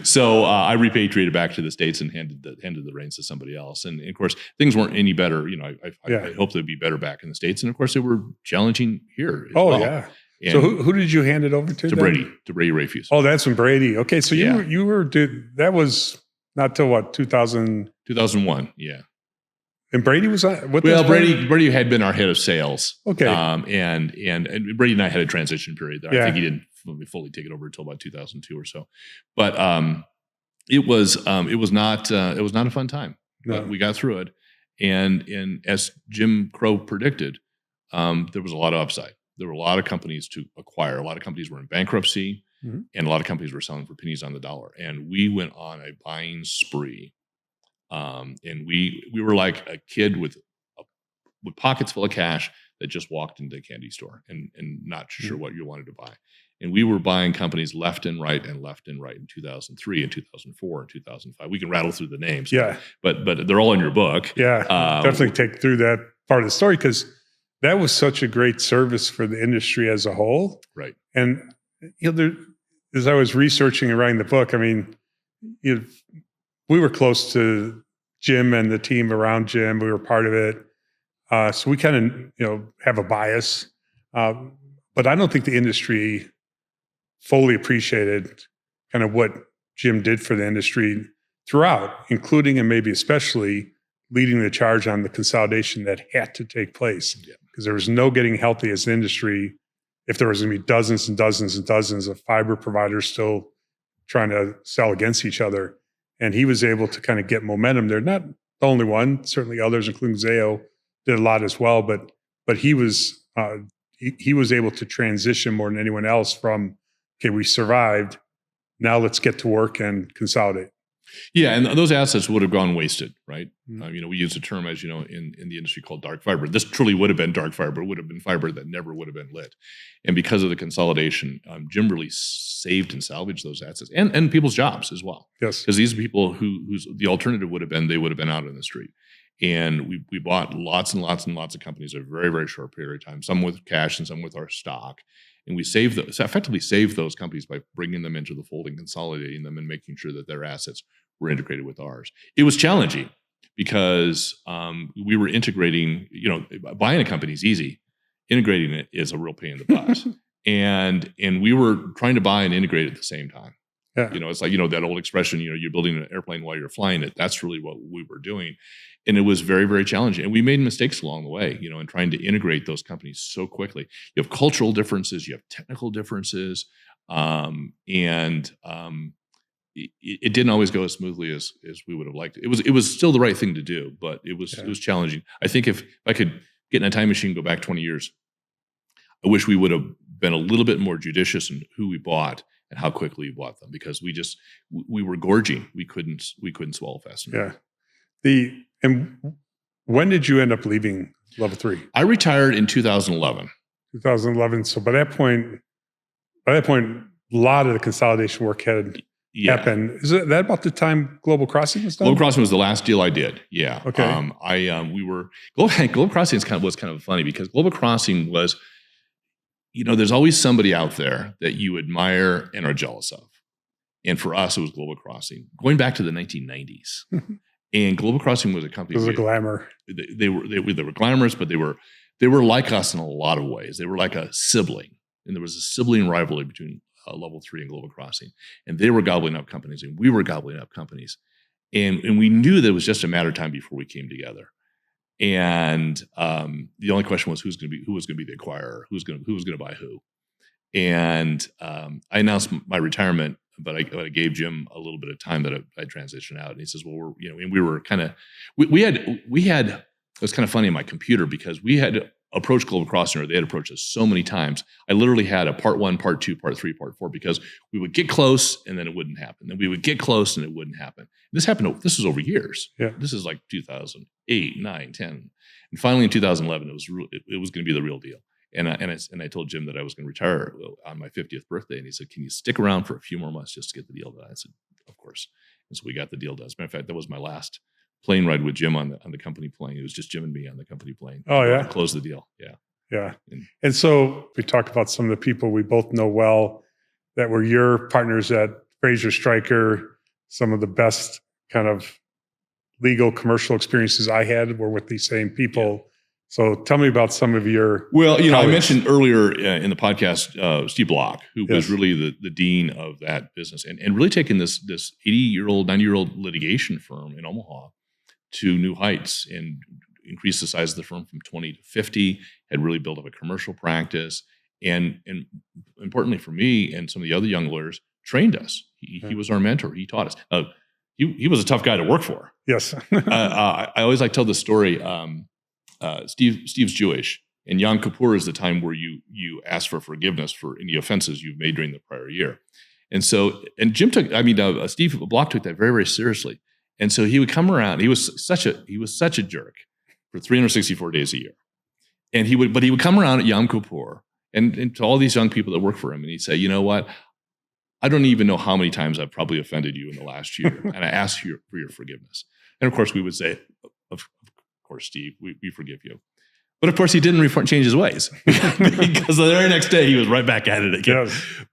so I repatriated back to the States and handed the reins to somebody else. And of course, things weren't any better. I hoped they'd be better back in the States. And of course, they were challenging here as well. Yeah. And so who did you hand it over to? To Brady Rayfuse. Oh, that's from Brady. Okay, so you were that was not till what, 2000? 2001. Yeah. And Brady was on? Brady had been our head of sales. Okay. And Brady and I had a transition period there. I think he didn't fully take it over until about 2002 or so. But it was not a fun time. No. But we got through it. And as Jim Crow predicted, there was a lot of upside. There were a lot of companies to acquire. A lot of companies were in bankruptcy, and a lot of companies were selling for pennies on the dollar. And we went on a buying spree. And we were like a kid with pockets full of cash that just walked into a candy store and not sure what you wanted to buy. And we were buying companies left and right in 2003 and 2004 and 2005. We can rattle through the names. Yeah. But they're all in your book. Yeah. Definitely take through that part of the story, because that was such a great service for the industry as a whole. Right. And, as I was researching and writing the book, I mean, we were close to Jim and the team around Jim. We were part of it. So we kind of, have a bias. But I don't think the industry fully appreciated kind of what Jim did for the industry throughout, including and maybe especially leading the charge on the consolidation that had to take place. Because there was no getting healthy as an industry if there was going to be dozens and dozens and dozens of fiber providers still trying to sell against each other. And he was able to kind of get momentum there. Not the only one, certainly others, including Zayo, did a lot as well. But he was he was able to transition more than anyone else from, okay, we survived, now let's get to work and consolidate. Yeah, and those assets would have gone wasted, right? We use a term, as you know, in the industry called dark fiber. This truly would have been dark fiber. It would have been fiber that never would have been lit. And because of the consolidation, Jim really saved and salvaged those assets and people's jobs as well. Yes. Because these are people whose the alternative would have been they would have been out in the street. And we bought lots and lots and lots of companies in a very, very short period of time, some with cash and some with our stock. And we effectively saved those companies by bringing them into the fold and consolidating them and making sure that their assets were integrated with ours. It was challenging because we were integrating, buying a company is easy. Integrating it is a real pain in the butt. and we were trying to buy and integrate at the same time. Yeah. It's like, that old expression, you're building an airplane while you're flying it. That's really what we were doing. And it was very, very challenging. And we made mistakes along the way, in trying to integrate those companies so quickly. You have cultural differences, you have technical differences. It didn't always go as smoothly as we would have liked. It was still the right thing to do, but it was challenging. I think if I could get in a time machine, go back 20 years, I wish we would have been a little bit more judicious in who we bought and how quickly we bought them, because we were gorging. We couldn't swallow fast enough. Yeah. And when did you end up leaving Level 3? I retired in 2011. 2011. So by that point, a lot of the consolidation work had happened. Is that about the time Global Crossing was done? Global Crossing was the last deal I did. Yeah. Okay. Global Crossing was kind of funny because Global Crossing was, there's always somebody out there that you admire and are jealous of. And for us, it was Global Crossing, going back to the 1990s. And Global Crossing was a company. It was a glamour. They were glamorous, but they were like us in a lot of ways. They were like a sibling, and there was a sibling rivalry between Level 3 and Global Crossing. And they were gobbling up companies, and we were gobbling up companies. And we knew that it was just a matter of time before we came together. And the only question was who was going to be the acquirer, who was going to buy who. And I announced my retirement, but I gave Jim a little bit of time that I transitioned out. And he says, well, and we were kind of, we had, it was kind of funny in my computer because we had approached Global Crossing, or they had approached us so many times. I literally had a part 1, part 2, part 3, part 4, because we would get close and then it wouldn't happen. Then we would get close and it wouldn't happen. This was over years. Yeah. This is like 2008, 9, 10. And finally in 2011, it was going to be the real deal. And I told Jim that I was going to retire on my 50th birthday. And he said, can you stick around for a few more months just to get the deal done? I said, of course. And so we got the deal done. As a matter of fact, that was my last plane ride with Jim on the company plane. It was just Jim and me on the company plane. Oh, yeah. Close the deal. Yeah. Yeah. And so we talked about some of the people we both know well that were your partners at Fraser Stryker. Some of the best kind of legal commercial experiences I had were with these same people. Yeah. So tell me about some of your colleagues. I mentioned earlier in the podcast, Steve Block, who was really the dean of that business and really taking this 80-year-old, 90-year-old litigation firm in Omaha to new heights and increased the size of the firm from 20 to 50, had really built up a commercial practice. And importantly for me and some of the other young lawyers, trained us. He was our mentor. He taught us. He was a tough guy to work for. Yes. I always like to tell this story. Steve's Jewish, And Yom Kippur is the time where you ask for forgiveness for any offenses you've made during the prior year. And so, and Steve Block took that very, very seriously. And so he would come around. He was such a jerk for 364 days a year. And he would come around at Yom Kippur and to all these young people that work for him, and he'd say, you know what? I don't even know how many times I've probably offended you in the last year, and I ask for your forgiveness. And of course, we would say, of course, Steve, we forgive you. But of course, he didn't change his ways because the very next day he was right back at it again.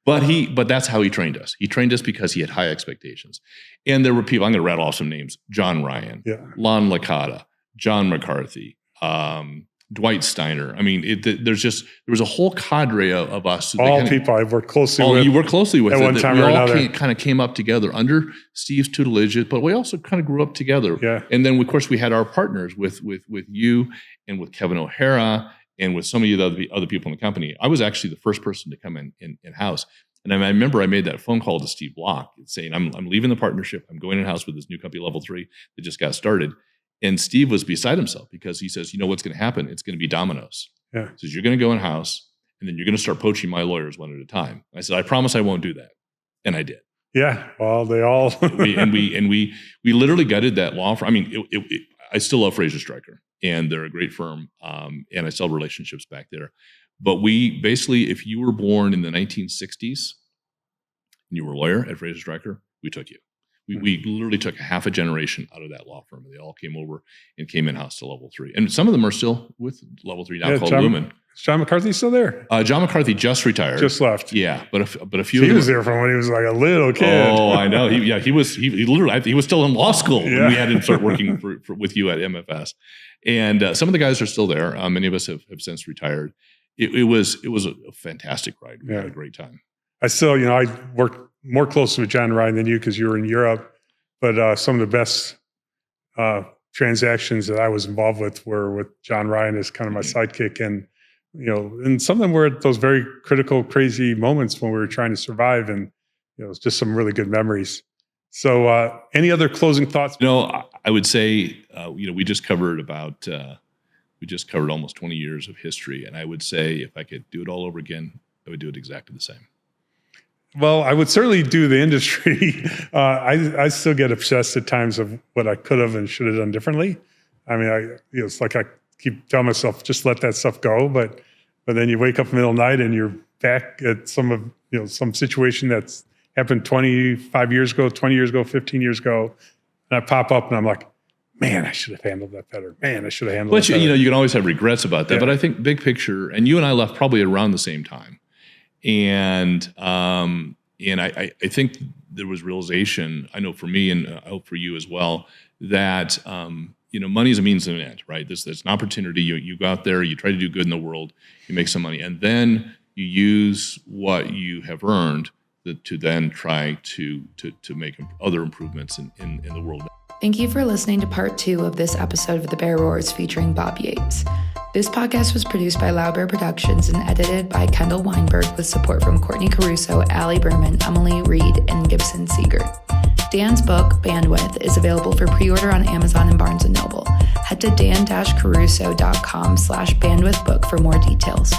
Yeah. But that's how he trained us. He trained us because he had high expectations. And there were people, I'm going to rattle off some names: John Ryan, Lon Licata, John McCarthy, Dwight Steiner. I mean, there was a whole cadre of us. All people I've worked closely with. You worked closely with at one time or another. We all kind of came up together under Steve's tutelage, but we also kind of grew up together. Yeah. And then, of course, we had our partners with you and with Kevin O'Hara and with some of the other people in the company. I was actually the first person to come in-house. And I remember I made that phone call to Steve Block saying, I'm leaving the partnership. I'm going in-house with this new company, Level 3, that just got started. And Steve was beside himself because he says, you know what's going to happen? It's going to be dominoes. Yeah. He says, you're going to go in-house, and then you're going to start poaching my lawyers one at a time. I said, I promise I won't do that. And I did. Yeah. Well, they all. we literally gutted that law firm. I mean, I still love Fraser Stryker, and they're a great firm, and I still have relationships back there. But we basically, if you were born in the 1960s and you were a lawyer at Fraser Stryker, we took you. We literally took a half a generation out of that law firm. They all came over and came in-house to Level 3. And some of them are still with Level 3 now, called Lumen. Is John McCarthy still there? John McCarthy just retired. Just left. Yeah, but a few. He was there from when he was like a little kid. Oh, I know. He was still in law school when we had him start working with you at MFS. And some of the guys are still there. Many of us have since retired. It was a fantastic ride. We had a great time. I still, I worked more closely with John Ryan than you because you were in Europe. But some of the best transactions that I was involved with were with John Ryan as kind of my sidekick. And, and some of them were at those very critical, crazy moments when we were trying to survive. And, it's just some really good memories. So any other closing thoughts? I would say, we just covered almost 20 years of history. And I would say if I could do it all over again, I would do it exactly the same. Well, I would certainly do the industry. I still get obsessed at times of what I could have and should have done differently. I mean, it's like I keep telling myself, just let that stuff go. But then you wake up in the middle of the night and you're back at some situation that's happened 25 years ago, 20 years ago, 15 years ago. And I pop up and I'm like, man, I should have handled that better. Man, I should have handled that better. You can always have regrets about that. Yeah. But I think big picture, and you and I left probably around the same time. And I think there was realization, I know for me and I hope for you as well, that, money is a means to an end, right? There's an opportunity. You go out there, you try to do good in the world, you make some money, and then you use what you have earned to then try to make other improvements in the world. Thank you for listening to part 2 of this episode of The Bear Roars featuring Bob Yates. This podcast was produced by Loud Bear Productions and edited by Kendall Weinberg with support from Courtney Caruso, Allie Berman, Emily Reed, and Gibson Siegert. Dan's book, Bandwidth, is available for pre-order on Amazon and Barnes & Noble. Head to dan-caruso.com/bandwidthbook for more details.